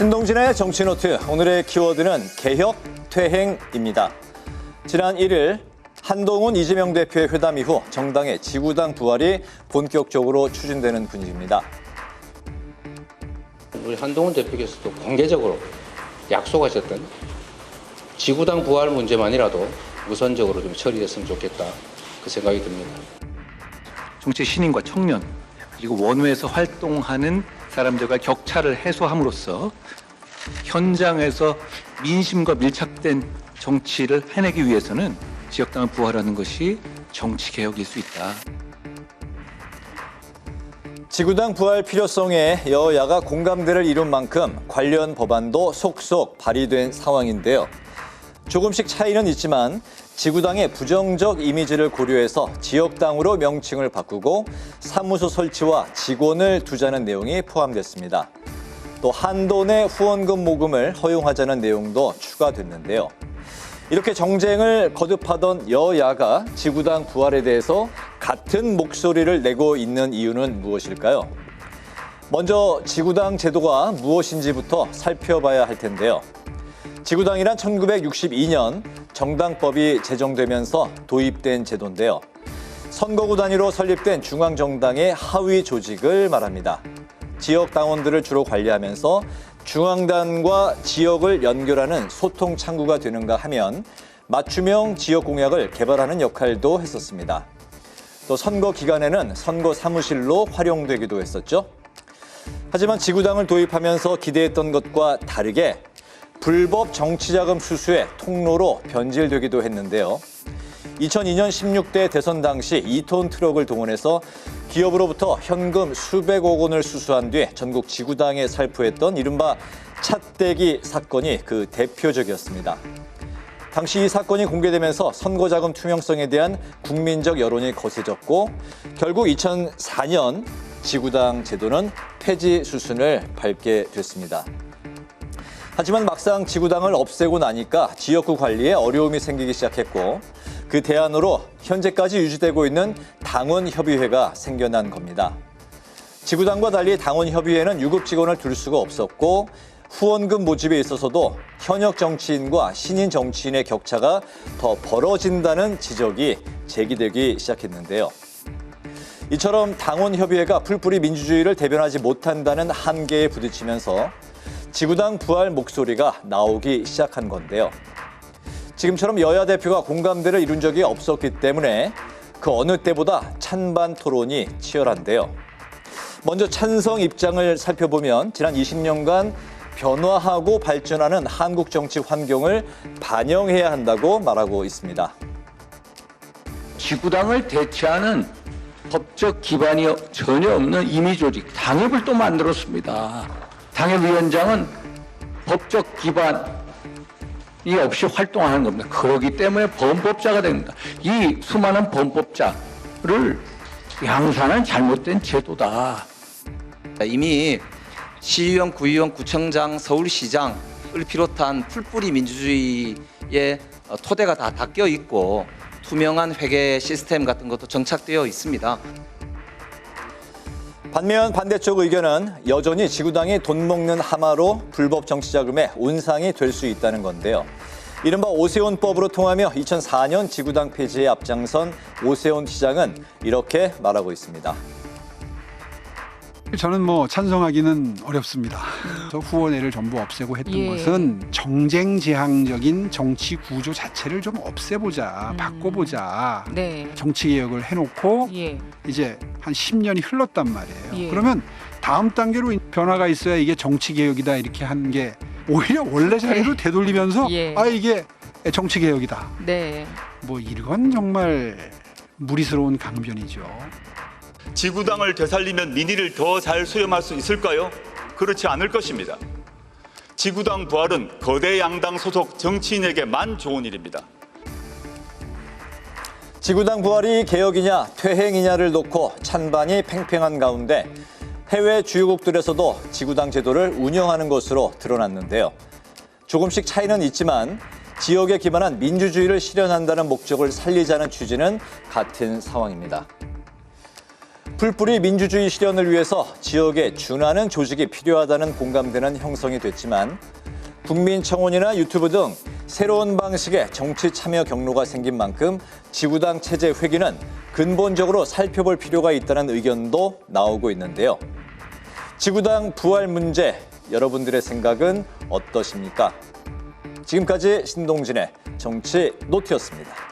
신동진의 정치노트, 오늘의 키워드는 개혁, 퇴행입니다. 지난 1일 한동훈, 이재명 대표의 회담 이후 정당의 지구당 부활이 본격적으로 추진되는 분위기입니다. 우리 한동훈 대표께서도 공개적으로 약속하셨던 지구당 부활 문제만이라도 우선적으로 좀 처리됐으면 좋겠다, 그 생각이 듭니다. 정치 신인과 청년 그리고 원외에서 활동하는 사람들과 격차를 해소함으로써 현장에서 민심과 밀착된 정치를 해내기 위해서는 지역당을 부활하는 것이 정치개혁일 수 있다. 지구당 부활 필요성에 여야가 공감대를 이룬 만큼 관련 법안도 속속 발의된 상황인데요. 조금씩 차이는 있지만 지구당의 부정적 이미지를 고려해서 지역당으로 명칭을 바꾸고 사무소 설치와 직원을 두자는 내용이 포함됐습니다. 또 한도 내 후원금 모금을 허용하자는 내용도 추가됐는데요. 이렇게 정쟁을 거듭하던 여야가 지구당 부활에 대해서 같은 목소리를 내고 있는 이유는 무엇일까요? 먼저 지구당 제도가 무엇인지부터 살펴봐야 할 텐데요. 지구당이란 1962년 정당법이 제정되면서 도입된 제도인데요. 선거구 단위로 설립된 중앙정당의 하위 조직을 말합니다. 지역 당원들을 주로 관리하면서 중앙단과 지역을 연결하는 소통 창구가 되는가 하면 맞춤형 지역 공약을 개발하는 역할도 했었습니다. 또 선거 기간에는 선거 사무실로 활용되기도 했었죠. 하지만 지구당을 도입하면서 기대했던 것과 다르게 불법 정치자금 수수의 통로로 변질되기도 했는데요. 2002년 16대 대선 당시 2톤 트럭을 동원해서 기업으로부터 현금 수백억 원을 수수한 뒤 전국 지구당에 살포했던 이른바 찻대기 사건이 그 대표적이었습니다. 당시 이 사건이 공개되면서 선거자금 투명성에 대한 국민적 여론이 거세졌고 결국 2004년 지구당 제도는 폐지 수순을 밟게 됐습니다. 하지만 막상 지구당을 없애고 나니까 지역구 관리에 어려움이 생기기 시작했고 그 대안으로 현재까지 유지되고 있는 당원협의회가 생겨난 겁니다. 지구당과 달리 당원협의회는 유급 직원을 둘 수가 없었고 후원금 모집에 있어서도 현역 정치인과 신인 정치인의 격차가 더 벌어진다는 지적이 제기되기 시작했는데요. 이처럼 당원협의회가 풀뿌리 민주주의를 대변하지 못한다는 한계에 부딪히면서 지구당 부활 목소리가 나오기 시작한 건데요. 지금처럼 여야 대표가 공감대를 이룬 적이 없었기 때문에 그 어느 때보다 찬반 토론이 치열한데요. 먼저 찬성 입장을 살펴보면 지난 20년간 변화하고 발전하는 한국 정치 환경을 반영해야 한다고 말하고 있습니다. 지구당을 대체하는 법적 기반이 전혀 없는 임의조직, 당협을 또 만들었습니다. 당협위원장은 법적 기반이 없이 활동하는 겁니다. 그렇기 때문에 범법자가 됩니다. 이 수많은 범법자를 양산한 잘못된 제도다. 이미 시의원, 구의원, 구청장, 서울시장을 비롯한 풀뿌리 민주주의의 토대가 다 닦여 있고 투명한 회계 시스템 같은 것도 정착되어 있습니다. 반면 반대쪽 의견은 여전히 지구당이 돈 먹는 하마로 불법 정치자금의 온상이 될 수 있다는 건데요. 이른바 오세훈법으로 통하며 2004년 지구당 폐지에 앞장선 오세훈 시장은 이렇게 말하고 있습니다. 저는 찬성하기는 어렵습니다. 후원회를 전부 없애고 했던 것은 정쟁지향적인 정치 구조 자체를 좀 없애보자, 바꿔보자. 네. 정치개혁을 해놓고 이제 한 10년이 흘렀단 말이에요. 그러면 다음 단계로 변화가 있어야 이게 정치개혁이다 이렇게 하는 게 오히려 원래 자리로 되돌리면서 이게 정치개혁이다. 네. 이건 정말 무리스러운 강변이죠. 지구당을 되살리면 민의를 더 잘 수렴할 수 있을까요? 그렇지 않을 것입니다. 지구당 부활은 거대 양당 소속 정치인에게만 좋은 일입니다. 지구당 부활이 개혁이냐 퇴행이냐를 놓고 찬반이 팽팽한 가운데 해외 주요국들에서도 지구당 제도를 운영하는 것으로 드러났는데요. 조금씩 차이는 있지만 지역에 기반한 민주주의를 실현한다는 목적을 살리자는 취지는 같은 상황입니다. 풀뿌리 민주주의 실현을 위해서 지역에 준하는 조직이 필요하다는 공감대는 형성이 됐지만 국민청원이나 유튜브 등 새로운 방식의 정치 참여 경로가 생긴 만큼 지구당 체제 회귀는 근본적으로 살펴볼 필요가 있다는 의견도 나오고 있는데요. 지구당 부활 문제, 여러분들의 생각은 어떠십니까? 지금까지 신동진의 정치 노트였습니다.